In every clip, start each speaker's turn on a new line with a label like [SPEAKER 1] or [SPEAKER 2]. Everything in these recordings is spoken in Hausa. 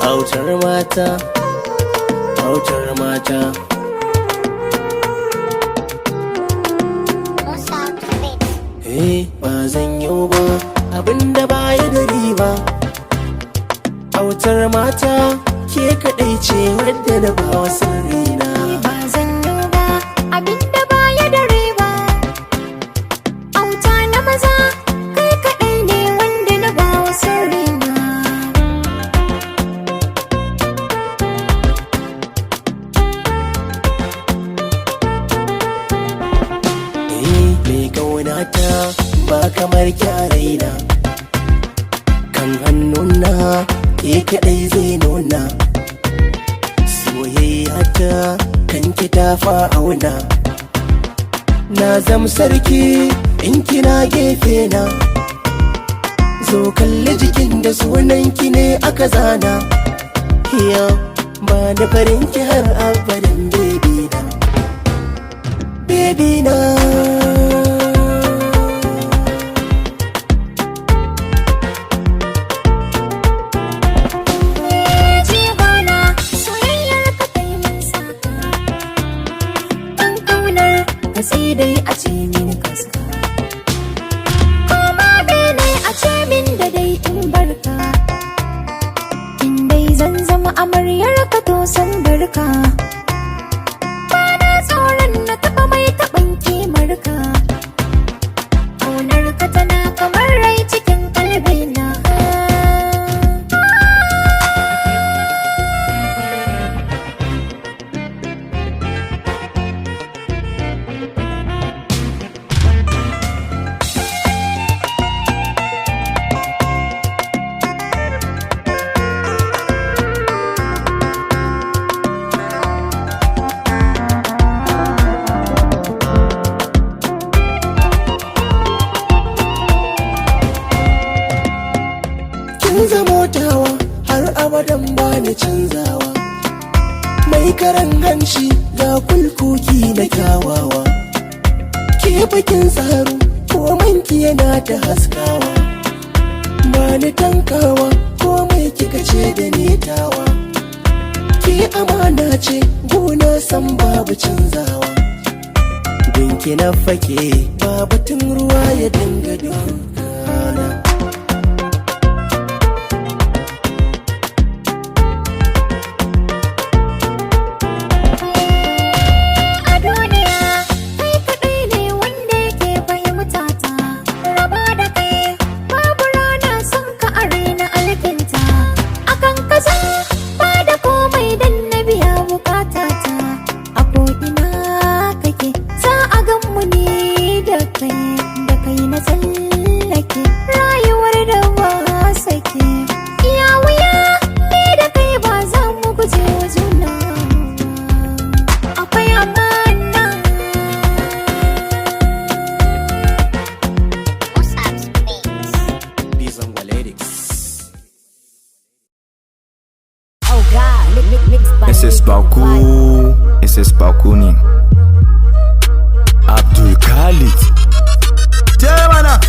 [SPEAKER 1] Autar mata, autar mata. Ba zan yi ba abinda baya da riba. Autar mata ke kaɗai ce wadda na ba wa sirrina.
[SPEAKER 2] Ba zan yi ba abinda baya da riba. Auta na maza kai kaɗai ne wanda na ba wa sirrina.
[SPEAKER 1] Mai ƙaunata ba kamar kyaraina, kan hannuna ke kaɗai zai nuna. Soyayya ta kan ki tafa auna. Na zam sarki in kina gefe na. Zo kalli jikin da sunanki ne aka zana. Yau ba da farin ki har abadan baby na, baby na.
[SPEAKER 2] Sai dai a ce min kaska, koma bene a ce min da dai in barka. In dai zan zama amaryar ka to san barka. Ba na tsoron na taɓa mai taɓan kimar ka. Ƙaunar ka tana kamar rai cikin kalbina.
[SPEAKER 1] Zamo tawa har abadan bani canzawa. Mai karan hanci ga kulkuki na kyawawa. Ke bakin tsaro komanki yana ta haskawa. Bani tankawa komai kika ce da ni tawa. Ke amana ce gona san babu canzawa. Gunki na fake babatun ruwa ya dinga dukana.
[SPEAKER 3] SS Baku ne Abdul Khalid Jemana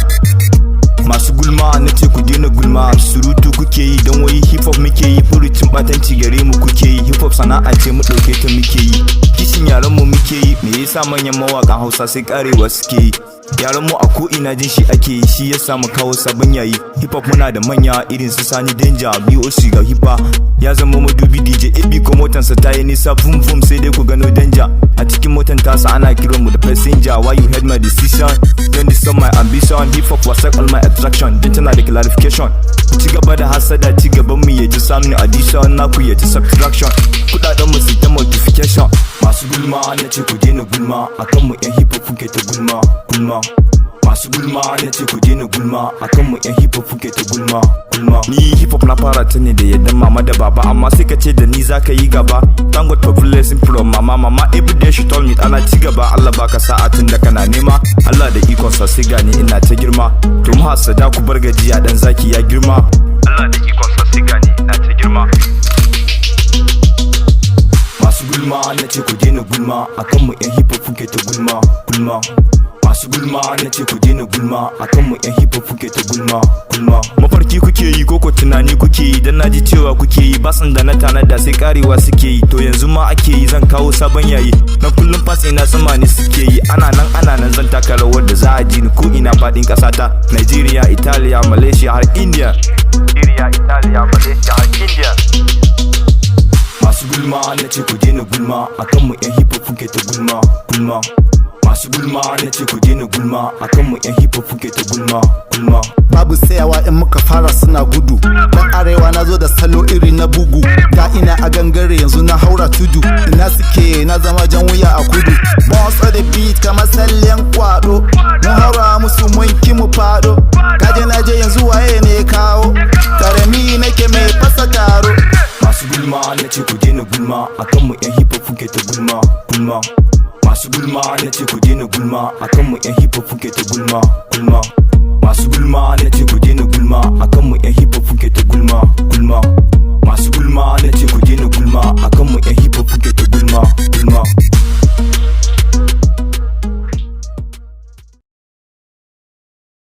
[SPEAKER 3] masu gulma na ce ku daina gulma, surutu kuke yi don wai hip hop muke yi, furucin batanci gare mu kuke yi. Hip hop sana'a ce mu dauke ta muke yi, kishin yaran mu muke yi. Me yasa manyan mawakan Hausa sai karewa suke yi? Yaran mu a ko ina jin shi ake yi, shi yasa mu kawo sabon yayi. Hip hop muna da manya irin su Sani Danger, BOC ga hip hop ya zama madubi. DJ AB ko motansa ta yi nisa vum vum sai dai ku gano Danger. A cikin motan tasa ana kiran mu da passenger. Why you heard my decision? Don't disturb my ambition. Hip hop was like all my attraction, dan tana da clarification. Ci gaba da hasada, ci gaban mu ya ji samun addition, na ku ya ji subtraction. Kudaden mu su ta multiplication. Masu gulma na ce ku daina gulma, akan mu yan hip hop kuke ta gulma gulma. Masu gulma na ce ku daina gulma, akan mu yan hip hop kuke ta gulma gulma. Ni hip hop na fara ta ne da yadda mama da baba, amma sai ka ce da ni zaka yi gaba. Thank God for blessing from mama every day she told me ana ci gaba. Allah baka sa'a tun da kana nema, Allah da ikon sa sai gani ina ta girma. To mu hasada ku bar gajiya dan zaki ya girma. Allah da ikon sa sai gani ina ta girma. Masu gulma na ce ku daina gulma, akan mu yan hip hop kuke ta gulma gulma. masu gulma na ce ku daina gulma akan mu yan hip hop kuke ta gulma mafarki kuke yi koko tunani kuke yi dan naji cewa kuke yi basan da na tanada sai karewa suke yi to yanzu ma ake yi zan kawo sabon yayi na kullum fas ina sama ne suke yi ana nan zan taka rawar da za a ji ni ko ina fadin kasata Nigeria, Italiya, Malaysia har India. Masu gulma na ce ku daina gulma akan mu yan hip hop kuke ta gulma masu gulma na ce ku daina gulma akan mu yan hip hop kuke ta gulma
[SPEAKER 4] babu sayawa in muka fara suna gudu dan arewa na zo da salo iri na bugu da ina a gangare yanzu na haura tudu ina suke na zama jan wuya a kudu boss of the beat kamar sallen kwado mun haura musu mun ki mu fado kaje naje yanzu waye ne kawo karami nake mai fasa karo
[SPEAKER 3] masu gulma na ce ku daina gulma akan mu yan hip hop kuke ta gulma masu gulma na ce ku daina gulma akan mu yan hip hop kuke ta gulma masu gulma na ce ku daina gulma akan mu yan hip hop kuke ta gulma